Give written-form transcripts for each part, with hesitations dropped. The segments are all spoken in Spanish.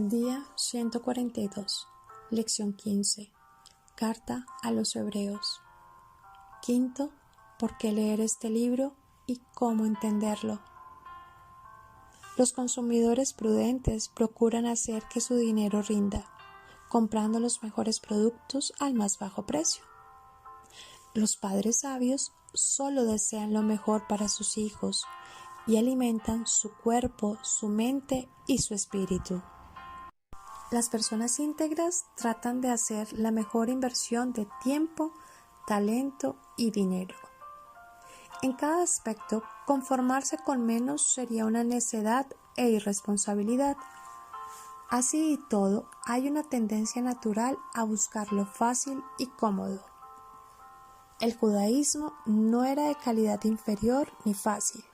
Día 142, Lección 15, Carta a los Hebreos. Quinto, ¿por qué leer este libro y cómo entenderlo? Los consumidores prudentes procuran hacer que su dinero rinda, comprando los mejores productos al más bajo precio. Los padres sabios solo desean lo mejor para sus hijos y alimentan su cuerpo, su mente y su espíritu. Las personas íntegras tratan de hacer la mejor inversión de tiempo, talento y dinero. En cada aspecto, conformarse con menos sería una necedad e irresponsabilidad. Así y todo, hay una tendencia natural a buscar lo fácil y cómodo. El judaísmo no era de calidad inferior ni fácil.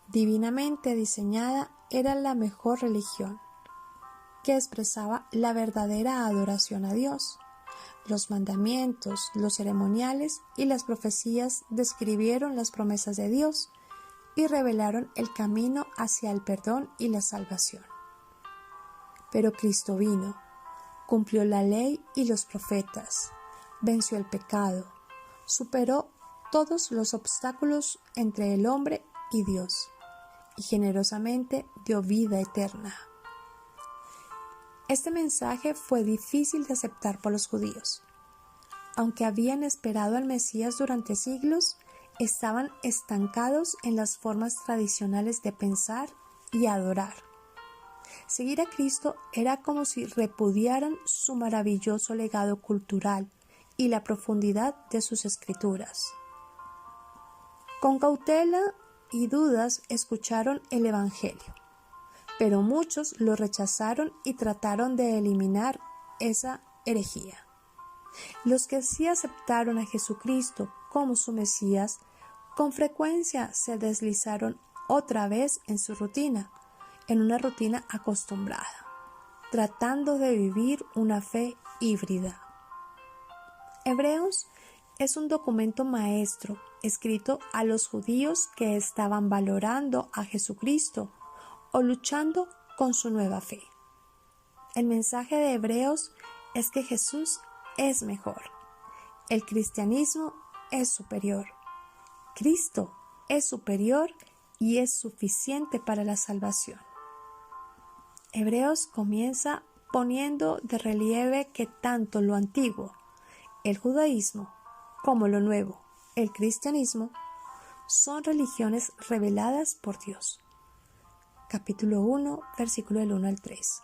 Divinamente diseñada, era la mejor religión, que expresaba la verdadera adoración a Dios. Los mandamientos, los ceremoniales y las profecías describieron las promesas de Dios y revelaron el camino hacia el perdón y la salvación. Pero Cristo vino, cumplió la ley y los profetas, venció el pecado, superó todos los obstáculos entre el hombre y Dios, y generosamente dio vida eterna. Este mensaje fue difícil de aceptar por los judíos. Aunque habían esperado al Mesías durante siglos, estaban estancados en las formas tradicionales de pensar y adorar. Seguir a Cristo era como si repudiaran su maravilloso legado cultural y la profundidad de sus escrituras. Con cautela y dudas escucharon el Evangelio, pero muchos lo rechazaron y trataron de eliminar esa herejía. Los que sí aceptaron a Jesucristo como su Mesías, con frecuencia se deslizaron otra vez en su rutina, en una rutina acostumbrada, tratando de vivir una fe híbrida. Hebreos es un documento maestro escrito a los judíos que estaban valorando a Jesucristo o luchando con su nueva fe. El mensaje de Hebreos es que Jesús es mejor. El cristianismo es superior. Cristo es superior y es suficiente para la salvación. Hebreos comienza poniendo de relieve que tanto lo antiguo, el judaísmo, como lo nuevo, el cristianismo, son religiones reveladas por Dios. Capítulo 1, versículo del 1 al 3.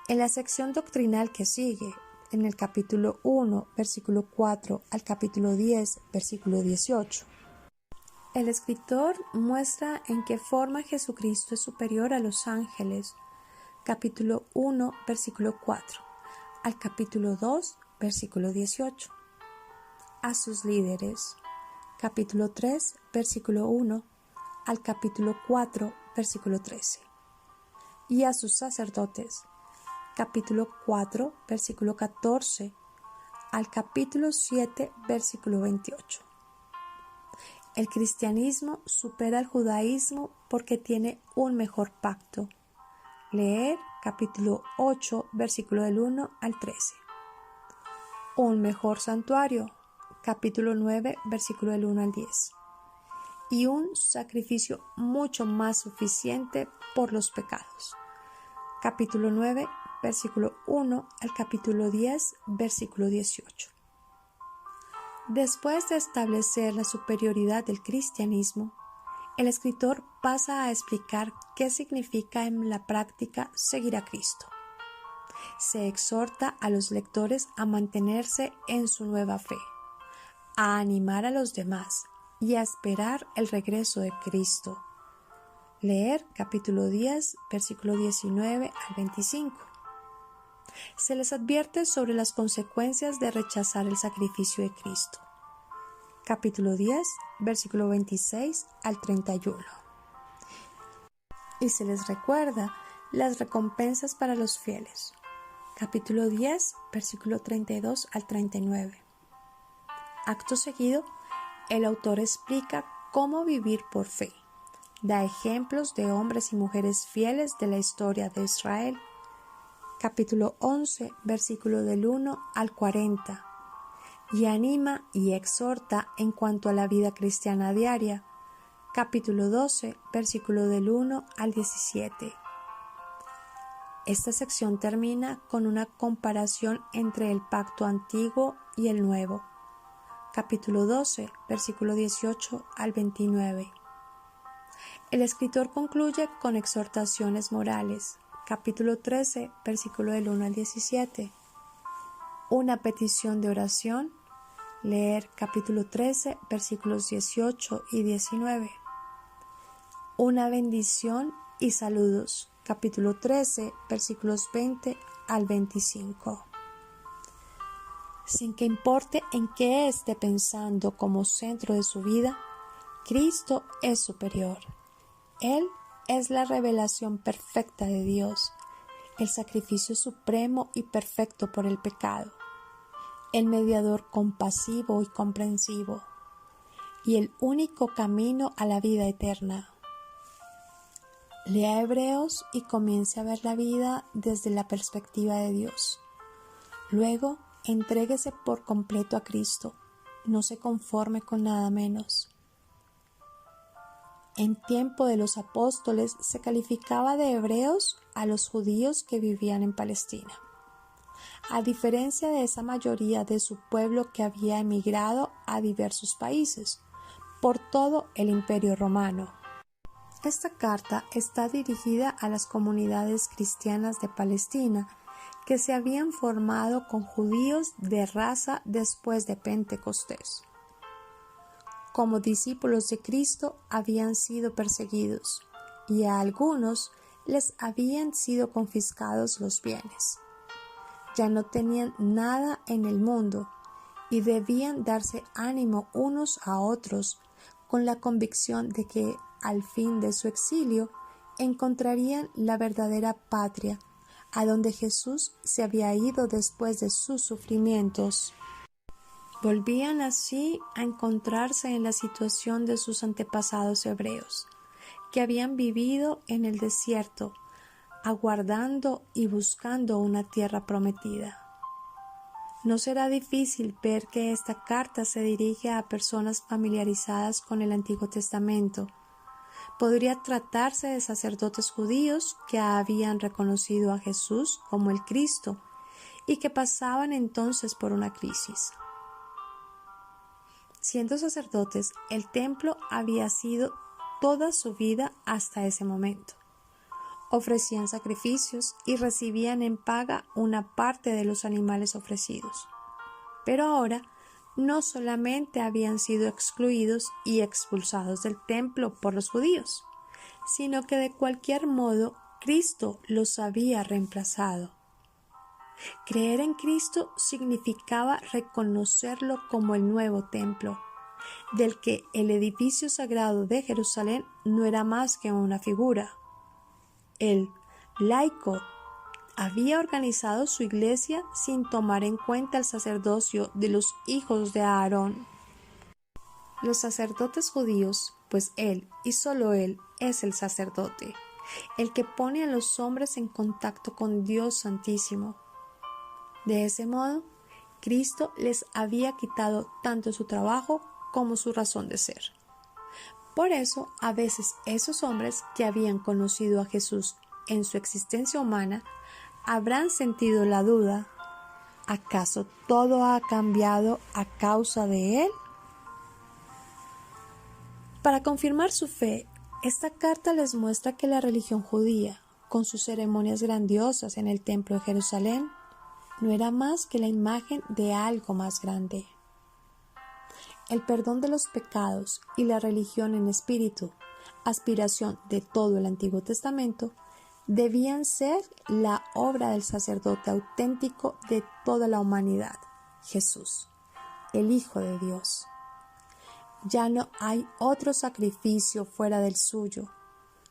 En la sección doctrinal que sigue, en el capítulo 1, versículo 4 al capítulo 10, versículo 18, el escritor muestra en qué forma Jesucristo es superior a los ángeles. Capítulo 1, versículo 4 al capítulo 2, versículo 18. A sus líderes. Capítulo 3, versículo 1 al capítulo 4, versículo 13. Y a sus sacerdotes. Capítulo 4, versículo 14 al capítulo 7, versículo 28. El cristianismo supera al judaísmo porque tiene un mejor pacto. Leer capítulo 8, versículo del 1 al 13. Un mejor santuario. Capítulo 9, versículo del 1 al 10. Y un sacrificio mucho más suficiente por los pecados. Capítulo 9, versículo 1 al capítulo 10, versículo 18. Después de establecer la superioridad del cristianismo, el escritor pasa a explicar qué significa en la práctica seguir a Cristo. Se exhorta a los lectores a mantenerse en su nueva fe, a animar a los demás y a esperar el regreso de Cristo. Leer capítulo 10, versículo 19 al 25. Se les advierte sobre las consecuencias de rechazar el sacrificio de Cristo. Capítulo 10, versículo 26 al 31. Y se les recuerda las recompensas para los fieles. Capítulo 10, versículo 32 al 39. Acto seguido, el autor explica cómo vivir por fe, da ejemplos de hombres y mujeres fieles de la historia de Israel. Capítulo 11, versículo del 1 al 40. Y anima y exhorta en cuanto a la vida cristiana diaria. Capítulo 12, versículo del 1 al 17. Esta sección termina con una comparación entre el pacto antiguo y el nuevo. Capítulo 12, versículo 18 al 29. El escritor concluye con exhortaciones morales. Capítulo 13, versículo del 1 al 17. Una petición de oración. Leer capítulo 13, versículos 18 y 19. Una bendición y saludos. Capítulo 13, versículos 20 al 25. Sin que importe en qué esté pensando como centro de su vida, Cristo es superior. Él es la revelación perfecta de Dios, el sacrificio supremo y perfecto por el pecado, el mediador compasivo y comprensivo, y el único camino a la vida eterna. Lea Hebreos y comience a ver la vida desde la perspectiva de Dios. Luego, entréguese por completo a Cristo. No se conforme con nada menos. En tiempo de los apóstoles se calificaba de hebreos a los judíos que vivían en Palestina, a diferencia de esa mayoría de su pueblo que había emigrado a diversos países por todo el Imperio Romano. Esta carta está dirigida a las comunidades cristianas de Palestina que se habían formado con judíos de raza después de Pentecostés. Como discípulos de Cristo habían sido perseguidos y a algunos les habían sido confiscados los bienes. Ya no tenían nada en el mundo y debían darse ánimo unos a otros con la convicción de que al fin de su exilio encontrarían la verdadera patria, a donde Jesús se había ido después de sus sufrimientos. Volvían así a encontrarse en la situación de sus antepasados hebreos, que habían vivido en el desierto, aguardando y buscando una tierra prometida. No será difícil ver que esta carta se dirige a personas familiarizadas con el Antiguo Testamento. Podría tratarse de sacerdotes judíos que habían reconocido a Jesús como el Cristo y que pasaban entonces por una crisis. Siendo sacerdotes, el templo había sido toda su vida hasta ese momento. Ofrecían sacrificios y recibían en paga una parte de los animales ofrecidos. Pero ahora no solamente habían sido excluidos y expulsados del templo por los judíos, sino que de cualquier modo Cristo los había reemplazado. Creer en Cristo significaba reconocerlo como el nuevo templo, del que el edificio sagrado de Jerusalén no era más que una figura. El laico había organizado su iglesia sin tomar en cuenta el sacerdocio de los hijos de Aarón. Los sacerdotes judíos, pues él y solo él es el sacerdote, el que pone a los hombres en contacto con Dios Santísimo. De ese modo, Cristo les había quitado tanto su trabajo como su razón de ser. Por eso, a veces esos hombres que habían conocido a Jesús en su existencia humana habrán sentido la duda: ¿acaso todo ha cambiado a causa de él? Para confirmar su fe, esta carta les muestra que la religión judía, con sus ceremonias grandiosas en el templo de Jerusalén, no era más que la imagen de algo más grande. El perdón de los pecados y la religión en espíritu, aspiración de todo el Antiguo Testamento, debían ser la obra del sacerdote auténtico de toda la humanidad, Jesús, el Hijo de Dios. Ya no hay otro sacrificio fuera del suyo,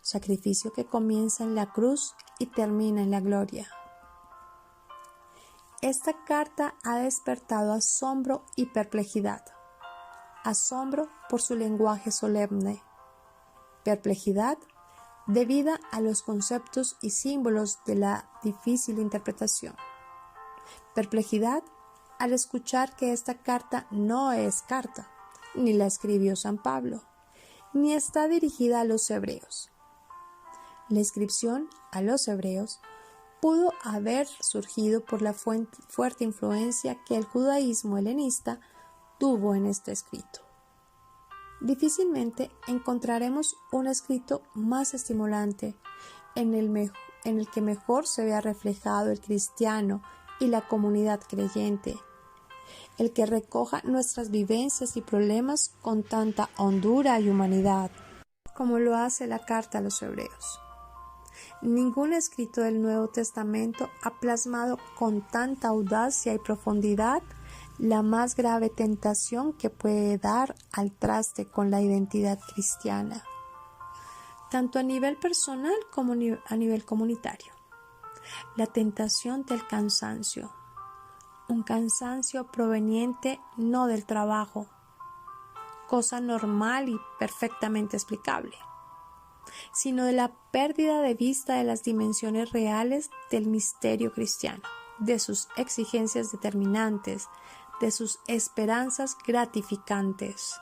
sacrificio que comienza en la cruz y termina en la gloria. Esta carta ha despertado asombro y perplejidad. Asombro por su lenguaje solemne, perplejidad debida a los conceptos y símbolos de la difícil interpretación. Perplejidad al escuchar que esta carta no es carta, ni la escribió San Pablo, ni está dirigida a los hebreos. La inscripción a los hebreos pudo haber surgido por la fuerte influencia que el judaísmo helenista tuvo en este escrito. Difícilmente encontraremos un escrito más estimulante en el que mejor se vea reflejado el cristiano y la comunidad creyente, el que recoja nuestras vivencias y problemas con tanta hondura y humanidad, como lo hace la carta a los hebreos. Ningún escrito del Nuevo Testamento ha plasmado con tanta audacia y profundidad la más grave tentación que puede dar al traste con la identidad cristiana, tanto a nivel personal como a nivel comunitario. La tentación del cansancio, un cansancio proveniente no del trabajo, cosa normal y perfectamente explicable, sino de la pérdida de vista de las dimensiones reales del misterio cristiano, de sus exigencias determinantes, de sus esperanzas gratificantes.